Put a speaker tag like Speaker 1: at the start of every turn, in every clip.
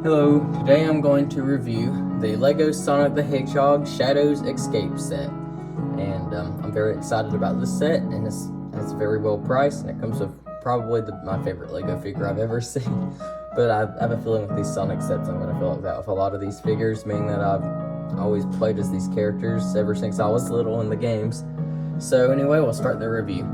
Speaker 1: Hello, today I'm going to review the LEGO Sonic the Hedgehog Shadows Escape set. And I'm very excited about this set, and it's very well priced, and it comes with probably my favorite LEGO figure I've ever seen. But I have a feeling with these Sonic sets I'm going to feel like that with a lot of these figures, meaning that I've always played as these characters ever since I was little in the games. So anyway, we'll start the review.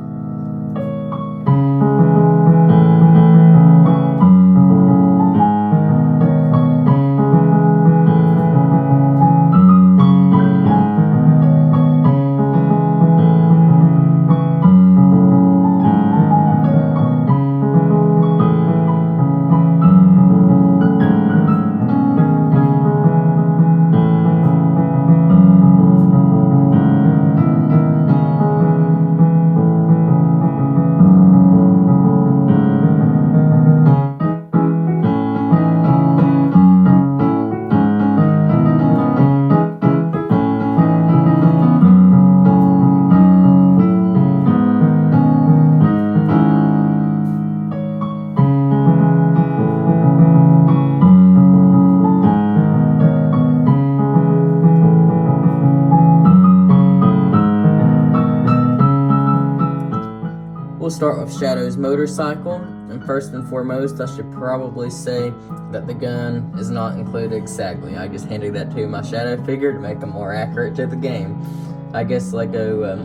Speaker 1: We'll start with Shadow's motorcycle, and first and foremost, I should probably say that the gun is not included exactly. I just handed that to my Shadow figure to make them more accurate to the game. I guess LEGO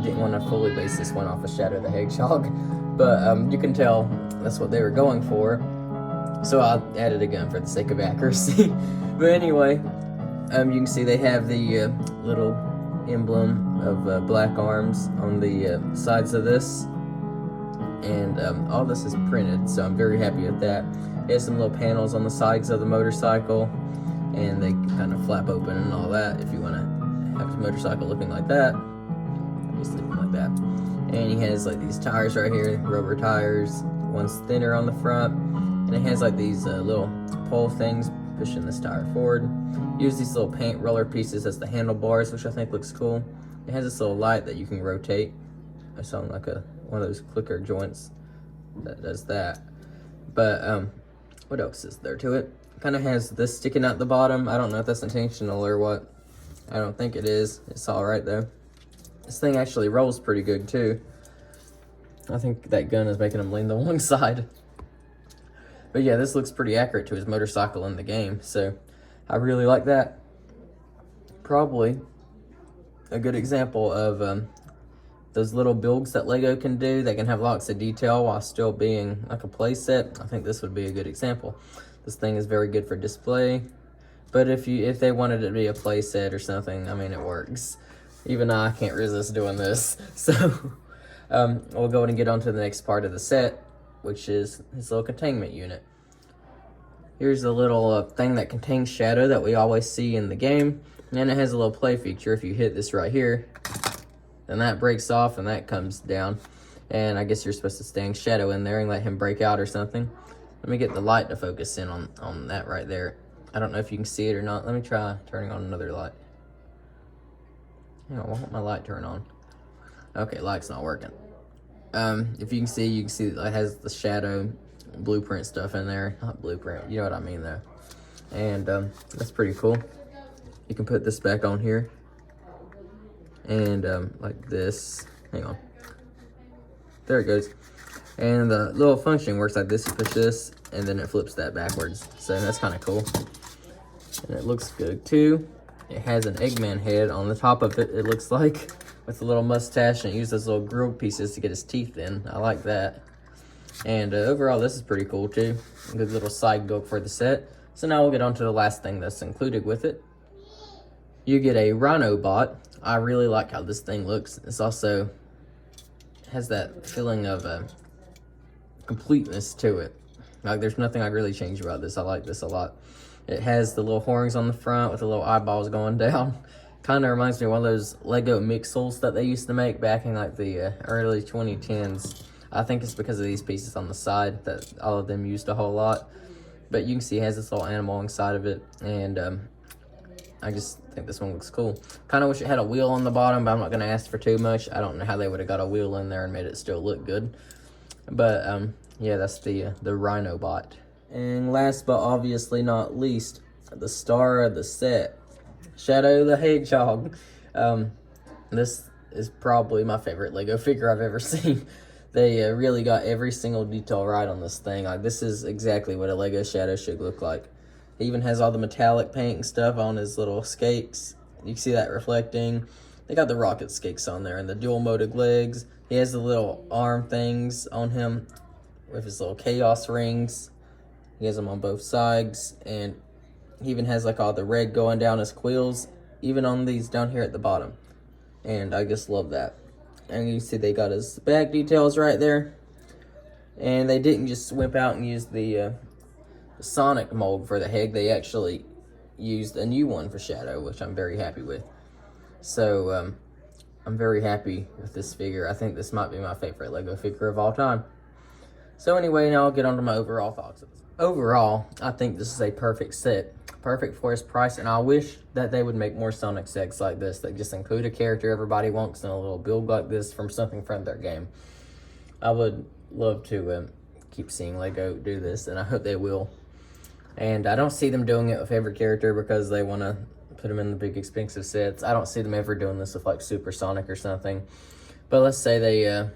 Speaker 1: didn't want to fully base this one off of Shadow the Hedgehog, but you can tell that's what they were going for, so I added a gun for the sake of accuracy. But anyway, you can see they have the little emblem of black arms on the sides of this, and all this is printed, so I'm very happy with that. It has some little panels on the sides of the motorcycle, and they kind of flap open and all that if you want to have his motorcycle looking like that. Just looking like that. And he has like these tires right here, rubber tires. One's thinner on the front, and it has like these little pole things pushing this tire forward. Use these little paint roller pieces as the handlebars, which I think looks cool. It has this little light that you can rotate. I saw like one of those clicker joints that does that. But what else is there to it? Kind of has this sticking out the bottom. I don't know if that's intentional or what. I don't think it is. It's all right though. This thing actually rolls pretty good too. I think that gun is making him lean the one side. But yeah, this looks pretty accurate to his motorcycle in the game, so I really like that. Probably a good example of those little builds that LEGO can do. They can have lots of detail while still being like a play set. I think this would be a good example. This thing is very good for display, but if they wanted it to be a play set or something, I mean, it works. Even I can't resist doing this. So we'll go ahead and get on to the next part of the set, which is his little containment unit. Here's the little thing that contains Shadow that we always see in the game, and it has a little play feature. If you hit this right here, then that breaks off and that comes down, and I guess you're supposed to stay Shadow in there and let him break out or something. Let me get the light to focus in on that right there. I don't know if you can see it or not. Let me try turning on another light. Hang on, why won't my light turn on? Okay, light's not working. If you can see it has the Shadow blueprint stuff in there. Not blueprint, you know what I mean though. And that's pretty cool. You can put this back on here, and like this. Hang on, there it goes. And the little function works like this. You push this and then it flips that backwards, so that's kind of cool. And it looks good too. It has an Eggman head on the top of it, it looks like, with a little mustache, and it uses those little grill pieces to get his teeth in. I like that. And overall, this is pretty cool too. A good little side build for the set. So now we'll get on to the last thing that's included with it. You get a Rhino bot. I really like how this thing looks. It's also has that feeling of completeness to it. Like, there's nothing I'd really change about this. I like this a lot. It has the little horns on the front with the little eyeballs going down. Kind of reminds me of one of those Lego Mixels that they used to make back in like the early 2010s. I think it's because of these pieces on the side that all of them used a whole lot. But you can see it has this little animal inside of it, and I just think this one looks cool. Kind of wish it had a wheel on the bottom, but I'm not going to ask for too much. I don't know how they would have got a wheel in there and made it still look good. But yeah, that's the Rhino bot. And last but obviously not least, the star of the set, Shadow the Hedgehog. This is probably my favorite Lego figure I've ever seen. They really got every single detail right on this thing. Like, this is exactly what a Lego Shadow should look like. He even has all the metallic paint and stuff on his little skates. You can see that reflecting. They got the rocket skates on there and the dual motive legs. He has the little arm things on him with his little chaos rings. He has them on both sides, and he even has like all the red going down his quills, even on these down here at the bottom. And I just love that. And you see they got his back details right there. And they didn't just whip out and use the Sonic mold for the head. They actually used a new one for Shadow, which I'm very happy with. So I'm very happy with this figure. I think this might be my favorite Lego figure of all time. So anyway, now I'll get on to my overall thoughts. Overall, I think this is a perfect set. Perfect for its price, and I wish that they would make more Sonic sets like this that just include a character everybody wants and a little build like this from something from their game. I would love to keep seeing Lego do this, and I hope they will. And I don't see them doing it with every character because they want to put them in the big expensive sets. I don't see them ever doing this with like Super Sonic or something. But let's say they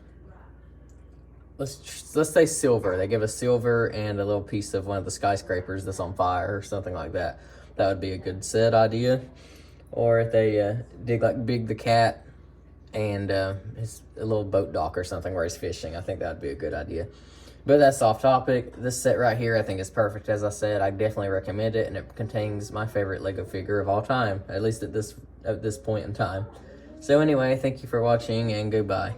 Speaker 1: let's say silver. They give us silver and a little piece of one of the skyscrapers that's on fire or something like that. That would be a good set idea. Or if they dig like Big the Cat and his a little boat dock or something where he's fishing. I think that would be a good idea. But that's off topic. This set right here I think is perfect. As I said, I definitely recommend it, and it contains my favorite Lego figure of all time, at least at this point in time. So anyway, thank you for watching, and goodbye.